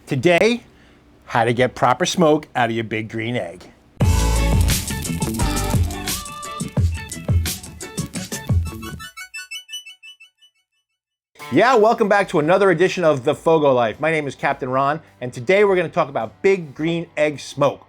Today, how to get proper smoke out of your big green egg. Yeah, welcome back to another edition of The FOGO Life. My name is Captain Ron, and today we're going to talk about big green egg smoke.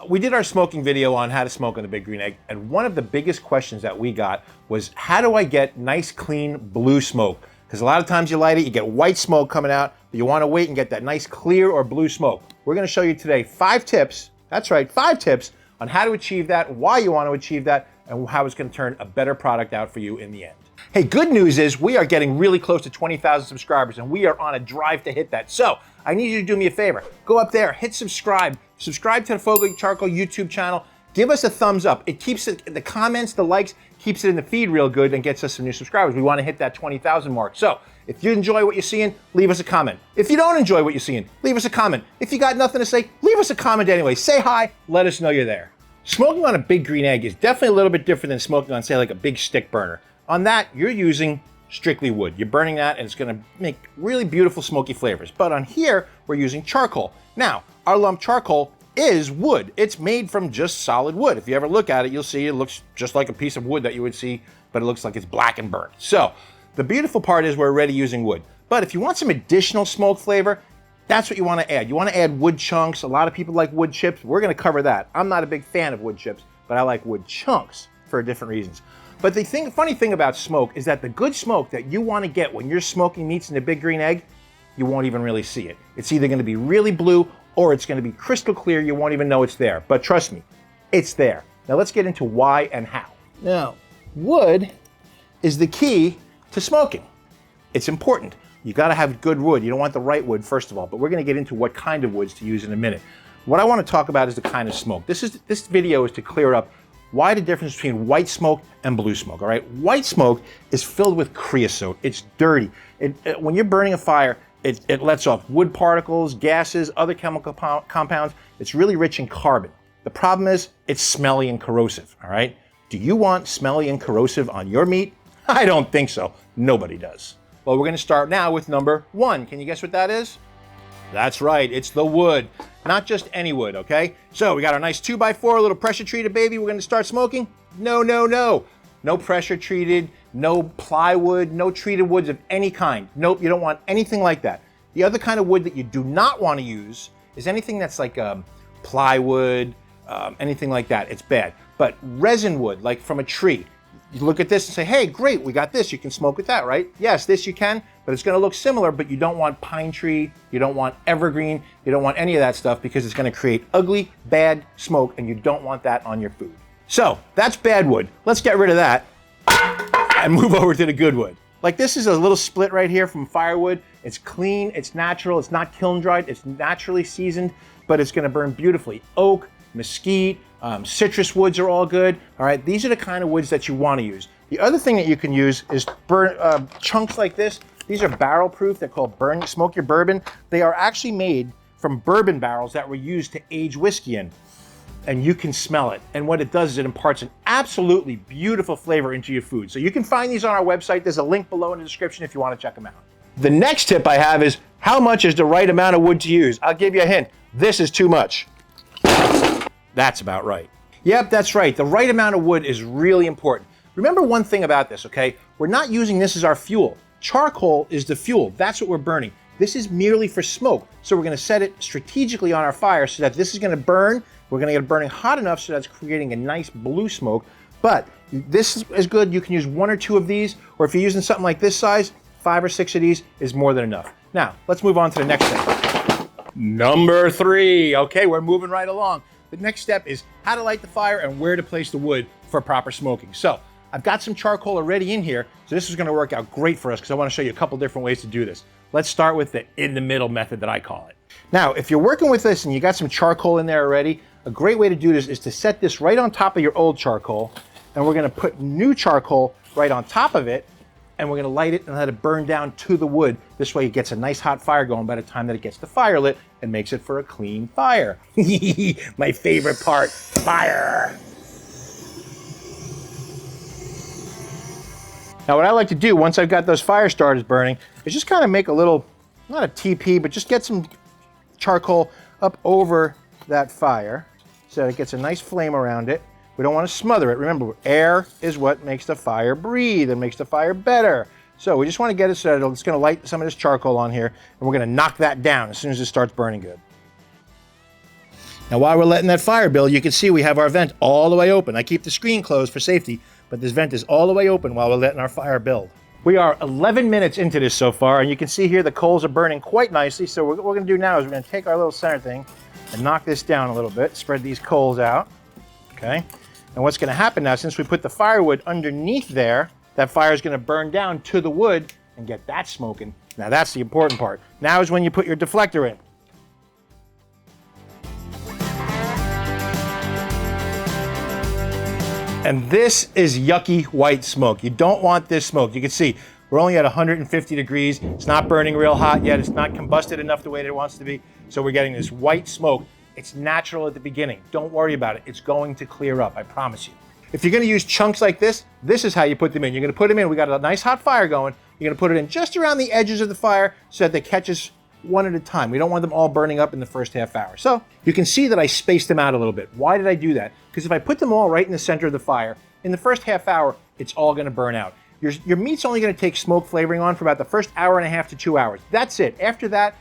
We did our smoking video on how to smoke on the big green egg, and one of the biggest questions that we got was, how do I get nice, clean blue smoke? Because a lot of times you light it, you get white smoke coming out, but you want to wait and get that nice clear or blue smoke. We're going to show you today 5 tips, that's right, 5 tips on how to achieve that, why you want to achieve that, and how it's going to turn a better product out for you in the end. Hey, good news is we are getting really close to 20,000 subscribers, and we are on a drive to hit that. So I need you to do me a favor. Go up there, hit subscribe. Subscribe to the FOGO Charcoal YouTube channel. Give us a thumbs up. It keeps it, the comments, the likes, keeps it in the feed real good and gets us some new subscribers. We want to hit that 20,000 mark. So if you enjoy what you're seeing, leave us a comment. If you don't enjoy what you're seeing, leave us a comment. If you got nothing to say, leave us a comment anyway. Say hi, let us know you're there. Smoking on a big green egg is definitely a little bit different than smoking on, say, like a big stick burner. On that, you're using strictly wood. You're burning that and it's gonna make really beautiful smoky flavors. But on here, we're using charcoal. Now, our lump charcoal is wood. It's made from just solid wood. If you ever look at it, you'll see it looks just like a piece of wood that you would see, but it looks like it's black and burnt. So, the beautiful part is we're already using wood. But if you want some additional smoke flavor, that's what you wanna add. You wanna add wood chunks. A lot of people like wood chips. We're gonna cover that. I'm not a big fan of wood chips, but I like wood chunks for different reasons. But the funny thing about smoke is that the good smoke that you want to get when you're smoking meats in a big green egg, you won't even really see it. It's either going to be really blue or it's going to be crystal clear. You won't even know it's there. But trust me, it's there. Now let's get into why and how. Now, wood is the key to smoking. It's important. You got to have good wood. You don't want the right wood, first of all, but we're going to get into what kind of woods to use in a minute. What I want to talk about is the kind of smoke. This video is to clear up why the difference between white smoke and blue smoke, all right? White smoke is filled with creosote. It's dirty. When you're burning a fire, it lets off wood particles, gases, other chemical compounds. It's really rich in carbon. The problem is it's smelly and corrosive, all right? Do you want smelly and corrosive on your meat? I don't think so. Nobody does. Well, we're gonna start now with number 1. Can you guess what that is? That's right, it's the wood. Not just any wood, okay? So we got our nice 2x4, a little pressure treated baby. We're gonna start smoking? No, no, no. No pressure treated, no plywood, no treated woods of any kind. Nope, you don't want anything like that. The other kind of wood that you do not wanna use is anything that's like plywood, anything like that. It's bad. But resin wood, like from a tree, you look at this and say, hey, great, we got this. You can smoke with that, right? Yes, this you can, but it's gonna look similar, but you don't want pine tree, you don't want evergreen, you don't want any of that stuff because it's gonna create ugly, bad smoke, and you don't want that on your food. So, that's bad wood. Let's get rid of that and move over to the good wood. Like this is a little split right here from firewood. It's clean, it's natural, it's not kiln dried, it's naturally seasoned, but it's gonna burn beautifully. Oak, mesquite, citrus woods are all good. All right, these are the kind of woods that you want to use. The other thing that you can use is burn chunks like this. These are barrel proof. They're called Smoke Your Bourbon. They are actually made from bourbon barrels that were used to age whiskey in. And you can smell it. And what it does is it imparts an absolutely beautiful flavor into your food. So you can find these on our website. There's a link below in the description if you want to check them out. The next tip I have is how much is the right amount of wood to use? I'll give you a hint. This is too much. That's about right. Yep, that's right. The right amount of wood is really important. Remember one thing about this, okay? We're not using this as our fuel. Charcoal is the fuel. That's what we're burning. This is merely for smoke. So we're gonna set it strategically on our fire so that this is gonna burn. We're gonna get it burning hot enough so that's creating a nice blue smoke. But this is good. You can use 1 or 2 of these, or if you're using something like this size, 5 or 6 of these is more than enough. Now, let's move on to the next step. Number 3. Okay, we're moving right along. The next step is how to light the fire and where to place the wood for proper smoking. So I've got some charcoal already in here, so this is gonna work out great for us because I wanna show you a couple different ways to do this. Let's start with the in-the-middle method that I call it. Now, if you're working with this and you got some charcoal in there already, a great way to do this is to set this right on top of your old charcoal, and we're gonna put new charcoal right on top of it, and we're gonna light it and let it burn down to the wood. This way it gets a nice hot fire going by the time that it gets the fire lit and makes it for a clean fire. My favorite part, fire. Now what I like to do once I've got those fire starters burning is just kind of make a little, not a TP, but just get some charcoal up over that fire so that it gets a nice flame around it. We don't want to smother it. Remember, air is what makes the fire breathe and makes the fire better. So we just want to get it so that it's going to light some of this charcoal on here, and we're going to knock that down as soon as it starts burning good. Now while we're letting that fire build, you can see we have our vent all the way open. I keep the screen closed for safety, but this vent is all the way open while we're letting our fire build. We are 11 minutes into this so far, and you can see here the coals are burning quite nicely. So what we're going to do now is we're going to take our little center thing and knock this down a little bit, spread these coals out, okay? And what's going to happen now, since we put the firewood underneath there, that fire is going to burn down to the wood and get that smoking. Now that's the important part. Now is when you put your deflector in. And this is yucky white smoke. You don't want this smoke. You can see we're only at 150 degrees. It's not burning real hot yet. It's not combusted enough the way that it wants to be. So we're getting this white smoke. It's natural at the beginning. Don't worry about it. It's going to clear up, I promise you. If you're going to use chunks like this, this is how you put them in. You're going to put them in. We got a nice hot fire going. You're going to put it in just around the edges of the fire so that they catch us one at a time. We don't want them all burning up in the first half hour. So you can see that I spaced them out a little bit. Why did I do that? Because if I put them all right in the center of the fire, in the first half hour, it's all going to burn out. Your meat's only going to take smoke flavoring on for about the first hour and a half to 2 hours. That's it. After that,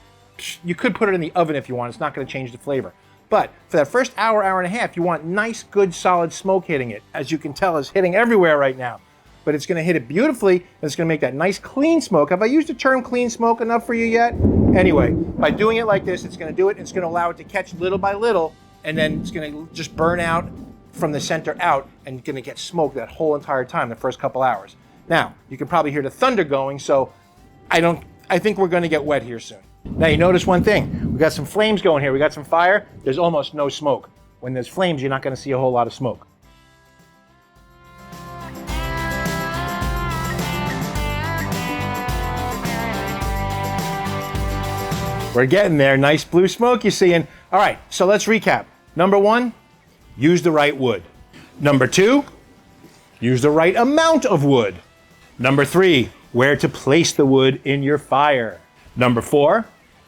you could put it in the oven if you want. It's not going to change the flavor. But for that first hour, hour and a half, you want nice, good, solid smoke hitting it. As you can tell, it's hitting everywhere right now. But it's going to hit it beautifully, and it's going to make that nice, clean smoke. Have I used the term clean smoke enough for you yet? Anyway, by doing it like this, it's going to do it. It's going to allow it to catch little by little, and then it's going to just burn out from the center out, and you're going to get smoke that whole entire time, the first couple hours. Now, you can probably hear the thunder going, so I think we're going to get wet here soon. Now you notice one thing, we got some flames going here, we got some fire, there's almost no smoke. When there's flames, you're not going to see a whole lot of smoke. We're getting there, nice blue smoke you're seeing. All right, so let's recap. Number 1, use the right wood. Number 2, use the right amount of wood. Number 3, where to place the wood in your fire. Number 4,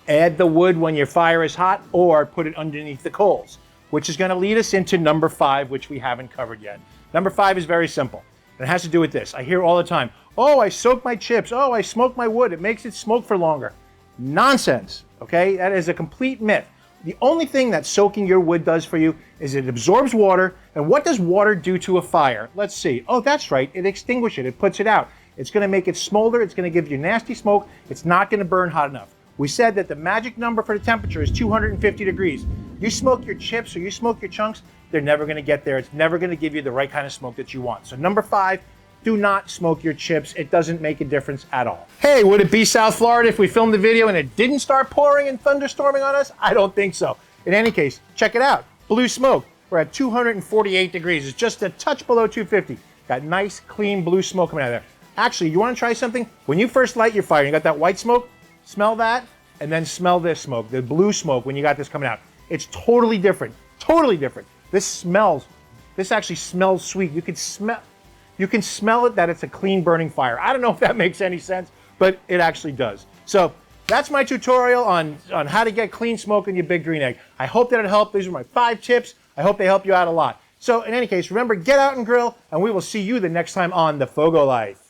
add the wood when your fire is hot or put it underneath the coals, which is going to lead us into number 5, which we haven't covered yet. Number 5 is very simple. And it has to do with this. I hear all the time, oh, I soak my chips. Oh, I smoke my wood. It makes it smoke for longer. Nonsense, okay? That is a complete myth. The only thing that soaking your wood does for you is it absorbs water. And what does water do to a fire? Let's see. Oh, that's right. It extinguishes it. It puts it out. It's going to make it smolder. It's going to give you nasty smoke. It's not going to burn hot enough. We said that the magic number for the temperature is 250 degrees. You smoke your chips or you smoke your chunks, they're never going to get there. It's never going to give you the right kind of smoke that you want. So number 5, do not smoke your chips. It doesn't make a difference at all. Hey, would it be South Florida if we filmed the video and it didn't start pouring and thunderstorming on us? I don't think so. In any case, check it out. Blue smoke. We're at 248 degrees. It's just a touch below 250. Got nice, clean blue smoke coming out of there. Actually, you want to try something? When you first light your fire, you got that white smoke, smell that, and then smell this smoke, the blue smoke when you got this coming out. It's totally different, totally different. This actually smells sweet. You can smell it that it's a clean burning fire. I don't know if that makes any sense, but it actually does. So that's my tutorial on how to get clean smoke in your big green egg. I hope that it helped. These are my 5 tips. I hope they help you out a lot. So in any case, remember, get out and grill, and we will see you the next time on The FOGO Life.